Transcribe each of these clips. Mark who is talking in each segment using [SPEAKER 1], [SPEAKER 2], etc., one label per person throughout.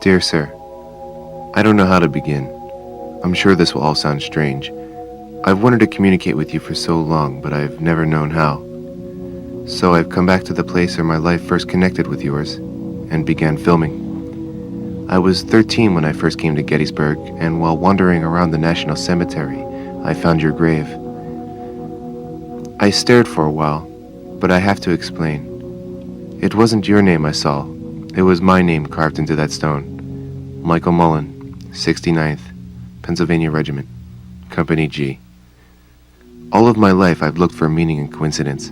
[SPEAKER 1] Dear sir, I don't know how to begin. I'm sure this will all sound strange. I've wanted to communicate with you for so long, but I've never known how. So I've come back to the place where my life first connected with yours and began filming. I was 13 when I first came to Gettysburg, and while wandering around the National Cemetery, I found your grave. I stared for a while, but I have to explain. It wasn't your name I saw. It was my name carved into that stone. Michael Mullan, 69th, Pennsylvania Regiment, Company G. All of my life I've looked for meaning in coincidence,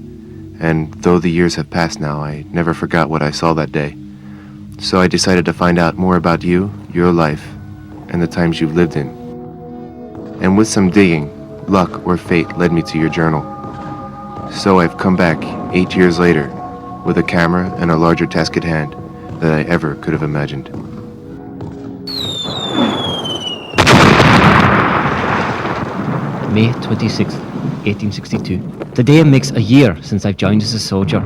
[SPEAKER 1] and though the years have passed now, I never forgot what I saw that day. So I decided to find out more about you, your life, and the times you've lived in. And with some digging, luck or fate led me to your journal. So I've come back 8 years later with a camera and a larger task at hand than I ever could have imagined.
[SPEAKER 2] May 26th, 1862. The day makes a year since I've joined as a soldier,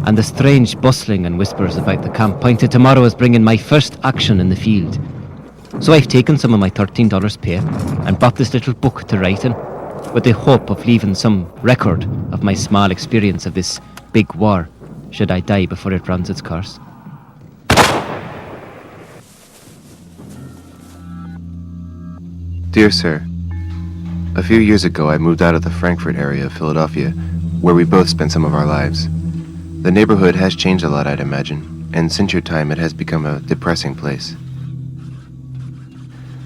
[SPEAKER 2] and the strange bustling and whispers about the camp point to tomorrow as bringing my first action in the field. So I've taken some of my $13 pay and bought this little book to write in, with the hope of leaving some record of my small experience of this big war, should I die before it runs its course.
[SPEAKER 1] Dear sir, a few years ago I moved out of the Frankfurt area of Philadelphia, where we both spent some of our lives. The neighborhood has changed a lot, I'd imagine, and since your time it has become a depressing place.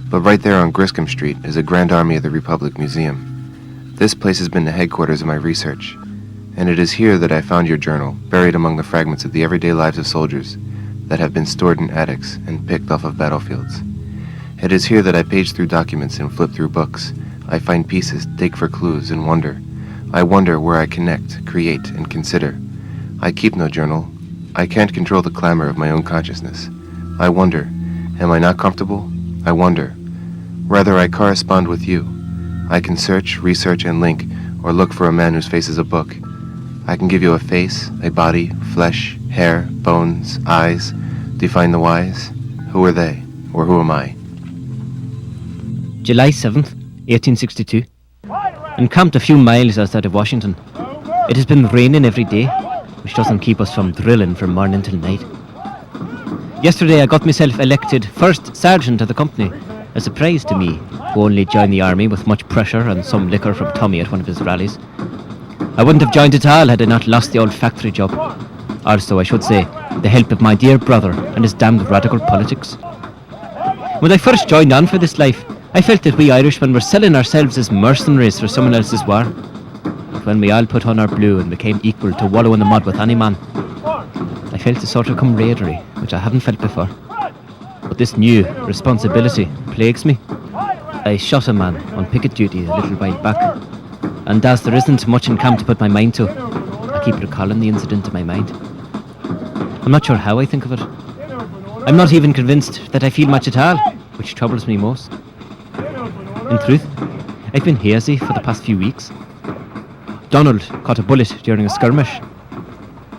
[SPEAKER 1] But right there on Griscom Street is a Grand Army of the Republic Museum. This place has been the headquarters of my research, and it is here that I found your journal, buried among the fragments of the everyday lives of soldiers that have been stored in attics and picked off of battlefields. It is here that I page through documents and flip through books. I find pieces, dig for clues, and wonder. I wonder where I connect, create, and consider. I keep no journal. I can't control the clamor of my own consciousness. I wonder, am I not comfortable? I wonder. Rather, I correspond with you. I can search, research, and link, or look for a man whose face is a book. I can give you a face, a body, flesh, hair, bones, eyes, define the whys. Who are they, or who am I?
[SPEAKER 2] July 7th, 1862. Encamped a few miles outside of Washington. It has been raining every day, which doesn't keep us from drilling from morning till night. Yesterday I got myself elected first sergeant of the company, a surprise to me, who only joined the army with much pressure and some liquor from Tommy at one of his rallies. I wouldn't have joined at all had I not lost the old factory job. Also, I should say, the help of my dear brother and his damned radical politics. When I first joined on for this life, I felt that we Irishmen were selling ourselves as mercenaries for someone else's war. But when we all put on our blue and became equal to wallow in the mud with any man, I felt a sort of camaraderie, which I haven't felt before. But this new responsibility plagues me. I shot a man on picket duty a little while back, and as there isn't much in camp to put my mind to, I keep recalling the incident in my mind. I'm not sure how I think of it. I'm not even convinced that I feel much at all, which troubles me most. In truth, I've been hazy for the past few weeks. Donald caught a bullet during a skirmish.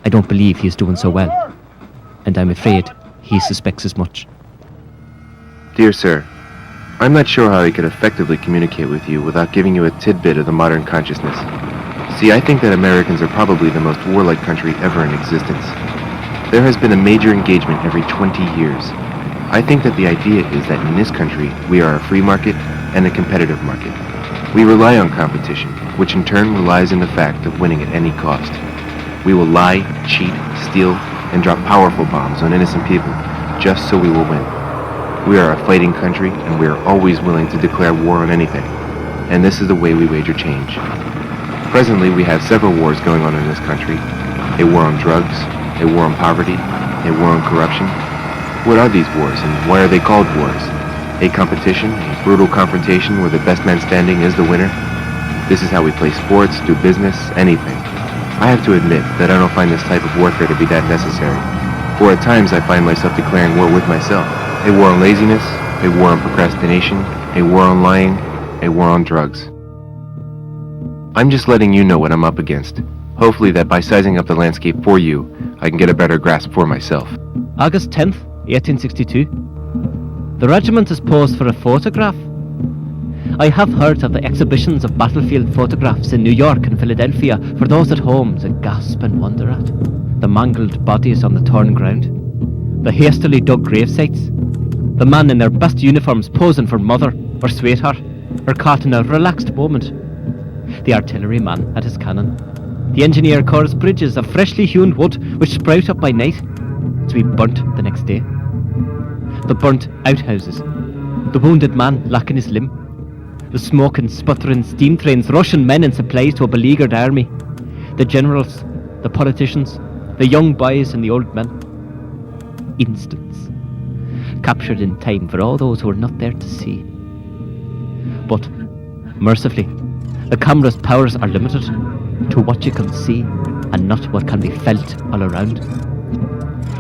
[SPEAKER 2] I don't believe he's doing so well, and I'm afraid he suspects as much.
[SPEAKER 1] Dear sir, I'm not sure how I could effectively communicate with you without giving you a tidbit of the modern consciousness. See, I think that Americans are probably the most warlike country ever in existence. There has been a major engagement every 20 years. I think that the idea is that in this country, we are a free market and a competitive market. We rely on competition, which in turn relies on the fact of winning at any cost. We will lie, cheat, steal, and drop powerful bombs on innocent people, just so we will win. We are a fighting country, and we are always willing to declare war on anything. And this is the way we wager change. Presently, we have several wars going on in this country. A war on drugs, a war on poverty, a war on corruption. What are these wars, and why are they called wars? A competition, a brutal confrontation where the best man standing is the winner? This is how we play sports, do business, anything. I have to admit that I don't find this type of warfare to be that necessary. For at times I find myself declaring war with myself. A war on laziness, a war on procrastination, a war on lying, a war on drugs. I'm just letting you know what I'm up against. Hopefully that by sizing up the landscape for you, I can get a better grasp for myself.
[SPEAKER 2] August 10th, 1862. The regiment has posed for a photograph. I have heard of the exhibitions of battlefield photographs in New York and Philadelphia for those at home to gasp and wonder at. The mangled bodies on the torn ground, the hastily dug grave sites, the man in their best uniforms posing for mother or sweetheart, or caught in a relaxed moment. The artilleryman at his cannon. The engineer cores bridges of freshly hewn wood which sprout up by night to be burnt the next day. The burnt outhouses. The wounded man lacking his limb. The smoking, sputtering steam trains rushing men and supplies to a beleaguered army. The generals, the politicians, the young boys and the old men. Instants. Captured in time for all those who were not there to see. But, mercifully, the camera's powers are limited to what you can see and not what can be felt all around.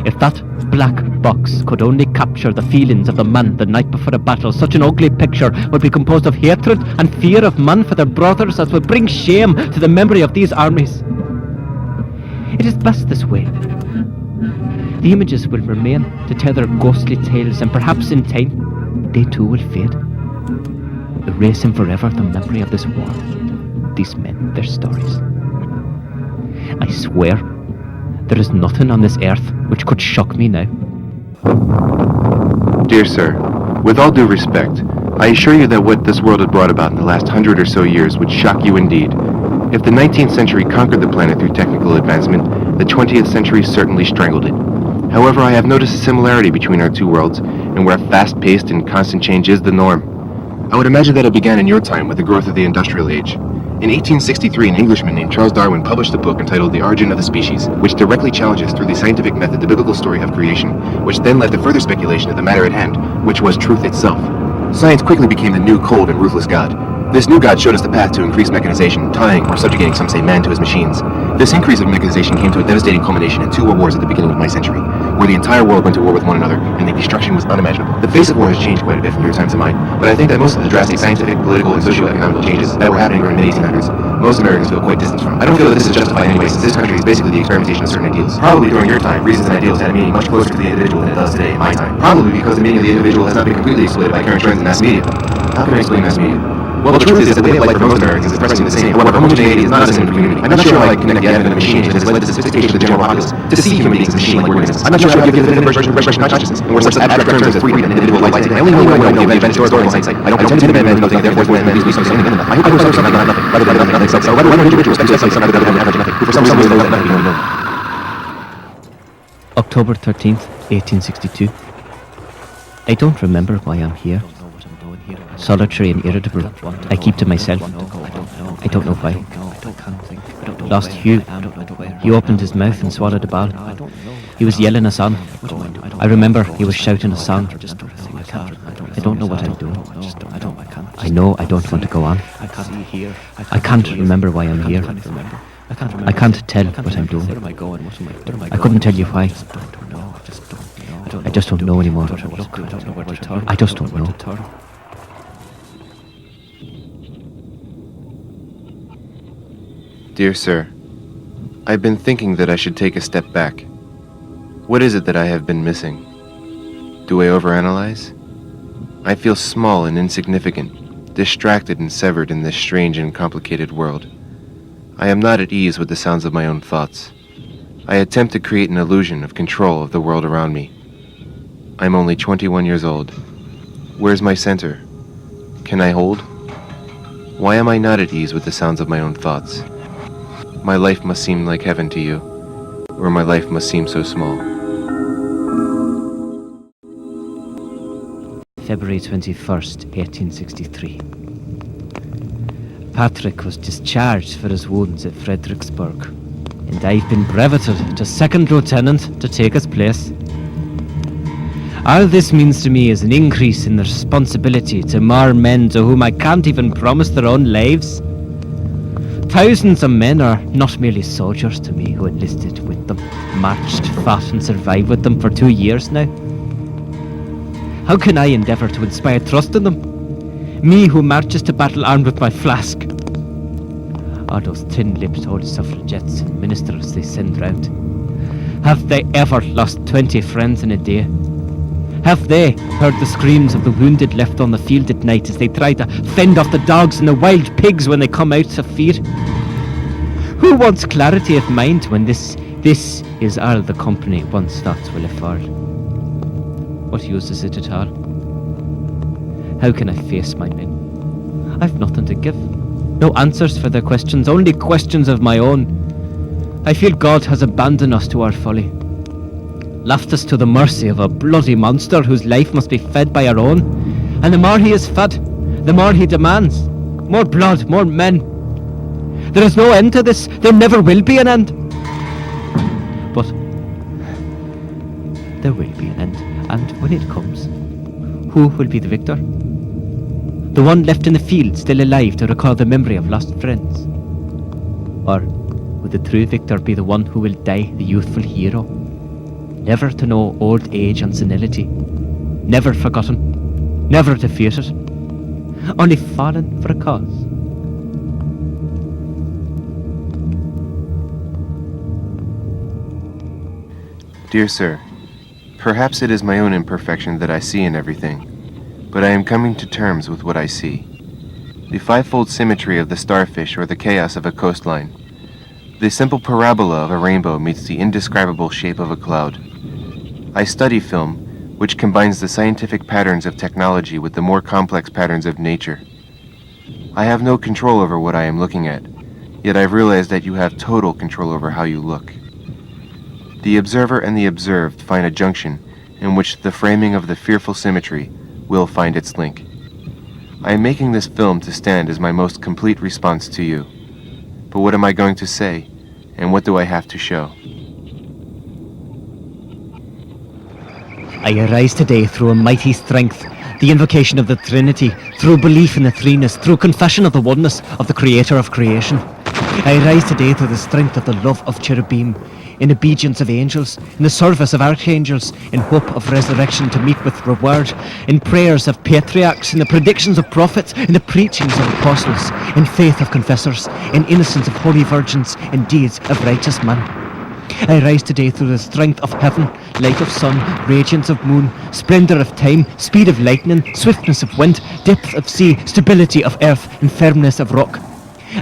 [SPEAKER 2] If that black box could only capture the feelings of the man the night before a battle, such an ugly picture would be composed of hatred and fear of man for their brothers as would bring shame to the memory of these armies. It is best this way. The images will remain to tell their ghostly tales, and perhaps in time they too will fade, erasing forever the memory of this war, these men, their stories. I swear there is nothing on this earth which could shock me now.
[SPEAKER 1] Dear sir, with all due respect, I assure you that what this world had brought about in the last 100 or so years would shock you indeed. If the 19th century conquered the planet through technical advancement, the 20th century certainly strangled it. However, I have noticed a similarity between our two worlds, and where fast-paced and constant change is the norm. I would imagine that it began in your time with the growth of the industrial age. In 1863, an Englishman named Charles Darwin published a book entitled The Origin of the Species, which directly challenges through the scientific method the biblical story of creation, which then led to further speculation of the matter at hand, which was truth itself. Science quickly became the new cold and ruthless God. This new God showed us the path to increased mechanization, tying or subjugating, some say, man to his machines. This increase of mechanization came to a devastating culmination in 2 world wars at the beginning of my century, where the entire world went to war with one another, and the destruction was unimaginable. The face of war has changed quite a bit from your time to mine, but I think that most of the drastic scientific, political, and socio-economic changes that were happening during the mid-1800s, most Americans feel quite distant from. I don't feel that this is justified anyway, since this country is basically the experimentation of certain ideals. Probably during your time, reasons and ideals had a meaning much closer to the individual than it does today in my time. Probably because the meaning of the individual has not been completely exploited by current trends in mass media. How can I explain mass media? Well, the truth is that the way of life for most Americans is practically the same. However, homogeneity is not a synonym for unity. I'm not sure how I connect the advent of machines that has led to the sophistication of the general populace to see human beings as machine-like organisms. I'm not sure how to give the definitive expression of consciousness, and where such abstract terms as freedom and individual life. I only know what I know via historical insight. I don't pretend to demand nothing, therefore when leaves me something in I hope I know something about nothing, rather than nothing. So why don't individuals specialize some other than average nothing, who for some reason knows that nothing beyond known.
[SPEAKER 2] October 13th, 1862. I don't remember why I'm here. Solitary and irritable, I keep to myself. I don't know why. Lost Hugh. He opened his mouth and swallowed a ball. He was yelling a song. I remember he was shouting a song. I don't know what I'm doing. I know I don't want to go on. I can't remember why I'm here. I can't tell what I'm doing. I couldn't tell you why. I just don't know anymore. I just don't know.
[SPEAKER 1] Dear sir, I've been thinking that I should take a step back. What is it that I have been missing? Do I overanalyze? I feel small and insignificant, distracted and severed in this strange and complicated world. I am not at ease with the sounds of my own thoughts. I attempt to create an illusion of control of the world around me. I'm only 21 years old. Where's my center? Can I hold? Why am I not at ease with the sounds of my own thoughts? My life must seem like heaven to you, or my life must seem so small.
[SPEAKER 2] February 21st, 1863. Patrick was discharged for his wounds at Fredericksburg, and I've been breveted to second lieutenant to take his place. All this means to me is an increase in the responsibility to more men to whom I can't even promise their own lives. Thousands of men are not merely soldiers to me who enlisted with them, marched, fought and survived with them for 2 years now. How can I endeavour to inspire trust in them? Me who marches to battle armed with my flask. All those thin-lipped old suffragettes and ministers they send round. Have they ever lost 20 friends in a day? Have they heard the screams of the wounded left on the field at night as they try to fend off the dogs and the wild pigs when they come out to feed? Who wants clarity of mind when this is all the company one's thoughts will afford? What use is it at all? How can I face my men? I've nothing to give. No answers for their questions, only questions of my own. I feel God has abandoned us to our folly. Left us to the mercy of a bloody monster whose life must be fed by our own. And the more he is fed, the more he demands. More blood, more men. There is no end to this. There never will be an end. But there will be an end. And when it comes, who will be the victor? The one left in the field, still alive to recall the memory of lost friends? Or will the true victor be the one who will die the youthful hero? Never to know old age and senility, never forgotten, never defeated, only fallen for a cause.
[SPEAKER 1] Dear sir, perhaps it is my own imperfection that I see in everything, but I am coming to terms with what I see. The fivefold symmetry of the starfish or the chaos of a coastline. The simple parabola of a rainbow meets the indescribable shape of a cloud. I study film, which combines the scientific patterns of technology with the more complex patterns of nature. I have no control over what I am looking at, yet I've realized that you have total control over how you look. The observer and the observed find a junction in which the framing of the fearful symmetry will find its link. I am making this film to stand as my most complete response to you. But what am I going to say, and what do I have to show?
[SPEAKER 2] I arise today through a mighty strength, the invocation of the Trinity, through belief in the threeness, through confession of the oneness of the Creator of creation. I arise today through the strength of the love of cherubim, in obedience of angels, in the service of archangels, in hope of resurrection to meet with reward, in prayers of patriarchs, in the predictions of prophets, in the preachings of apostles, in faith of confessors, in innocence of holy virgins, in deeds of righteous men. I rise today through the strength of heaven, light of sun, radiance of moon, splendour of time, speed of lightning, swiftness of wind, depth of sea, stability of earth, and firmness of rock.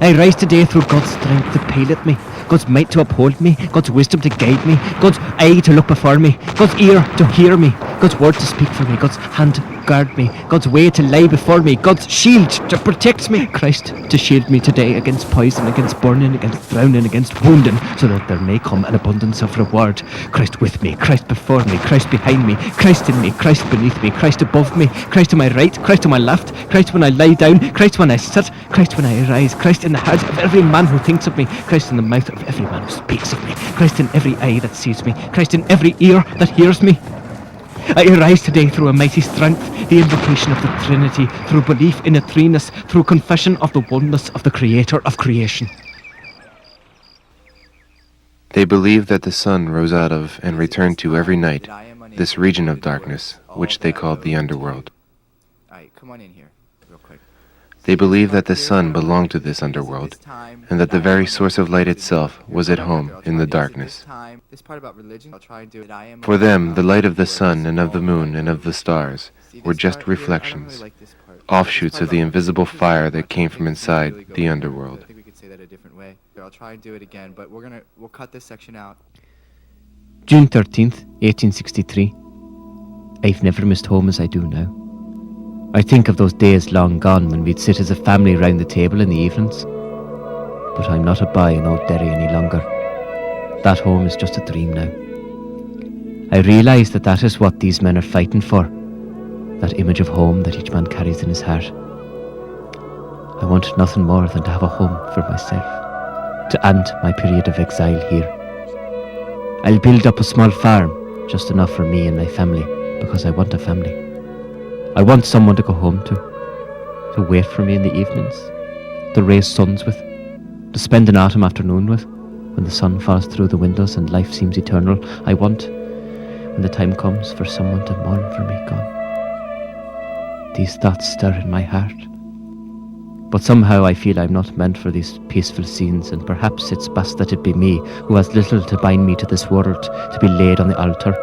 [SPEAKER 2] I rise today through God's strength to pilot me, God's might to uphold me, God's wisdom to guide me, God's eye to look before me, God's ear to hear me, God's word to speak for me, God's hand to guard me, God's way to lie before me, God's shield to protect me, Christ to shield me today against poison, against burning, against drowning, against wounding, so that there may come an abundance of reward. Christ with me, Christ before me, Christ behind me, Christ in me, Christ beneath me, Christ above me, Christ to my right, Christ to my left, Christ when I lie down, Christ when I sit, Christ when I arise, Christ in the heart of every man who thinks of me, Christ in the mouth of every man who speaks of me, Christ in every eye that sees me, Christ in every ear that hears me. I arise today through a mighty strength, the invocation of the Trinity, through belief in a threeness, through confession of the oneness of the Creator of creation.
[SPEAKER 1] They believe that the sun rose out of and returned to every night this region of darkness, which they called the underworld.
[SPEAKER 3] Come on in here, real quick.
[SPEAKER 1] They believe that the sun belonged to this underworld, and that the very source of light itself was at home in the darkness.
[SPEAKER 3] This part about religion, I'll try and do it.
[SPEAKER 1] For them, the light of the sun and of the moon and of the stars were just reflections, offshoots of the invisible fire that came from inside the underworld.
[SPEAKER 3] I think we could say that a different way. I'll try and do it again, but we'll cut this section out.
[SPEAKER 2] June 13th, 1863. I've never missed home as I do now. I think of those days long gone when we'd sit as a family round the table in the evenings. But I'm not a boy in Old Derry any longer. That home is just a dream now. I realise that that is what these men are fighting for, that image of home that each man carries in his heart. I want nothing more than to have a home for myself, to end my period of exile here. I'll build up a small farm, just enough for me and my family, because I want a family. I want someone to go home to wait for me in the evenings, to raise sons with, to spend an autumn afternoon with, when the sun falls through the windows and life seems eternal. I want, when the time comes, for someone to mourn for me gone. These thoughts stir in my heart. But somehow I feel I'm not meant for these peaceful scenes, and perhaps it's best that it be me, who has little to bind me to this world, to be laid on the altar.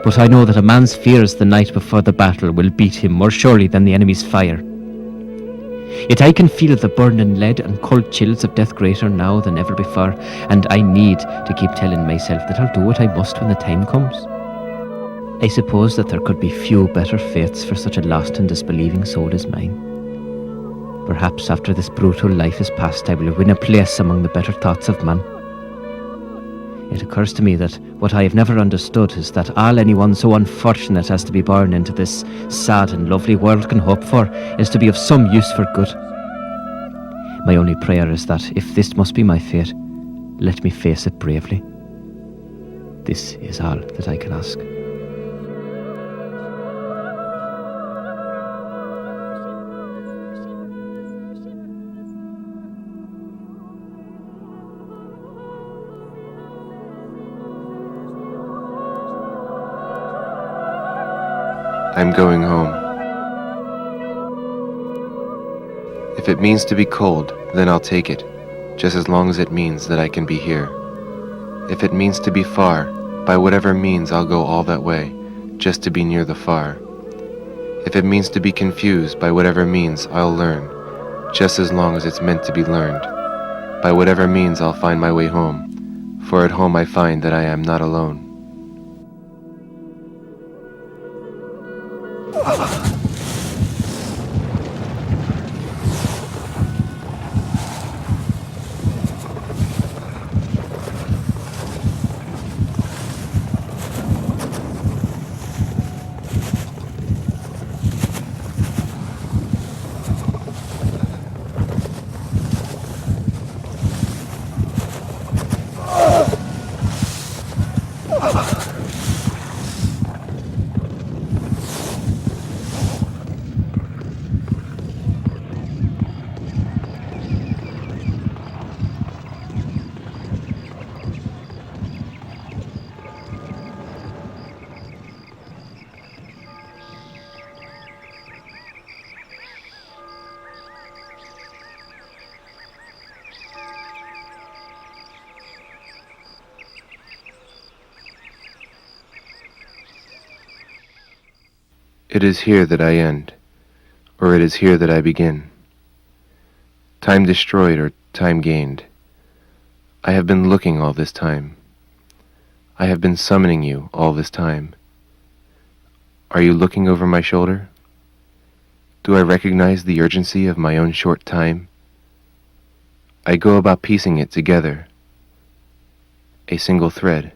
[SPEAKER 2] But I know that a man's fears the night before the battle will beat him more surely than the enemy's fire. Yet I can feel the burning lead and cold chills of death greater now than ever before, and I need to keep telling myself that I'll do what I must when the time comes. I suppose that there could be few better fates for such a lost and disbelieving soul as mine. Perhaps after this brutal life is past, I will win a place among the better thoughts of man. It occurs to me that what I have never understood is that all anyone so unfortunate as to be born into this sad and lovely world can hope for is to be of some use for good. My only prayer is that if this must be my fate, let me face it bravely. This is all that I can ask.
[SPEAKER 1] I'm going home. If it means to be cold, then I'll take it, just as long as it means that I can be here. If it means to be far, by whatever means I'll go all that way, just to be near the far. If it means to be confused, by whatever means I'll learn, just as long as it's meant to be learned. By whatever means I'll find my way home, for at home I find that I am not alone. It is here that I end, or it is here that I begin. Time destroyed or time gained. I have been looking all this time. I have been summoning you all this time. Are you looking over my shoulder? Do I recognize the urgency of my own short time? I go about piecing it together. A single thread.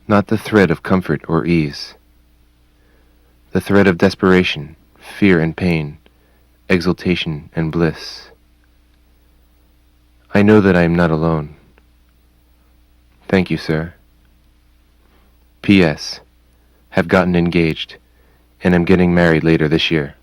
[SPEAKER 1] Not the thread of comfort or ease. The thread of desperation, fear and pain, exultation and bliss. I know that I am not alone. Thank you, sir. P.S. Have gotten engaged, and am getting married later this year.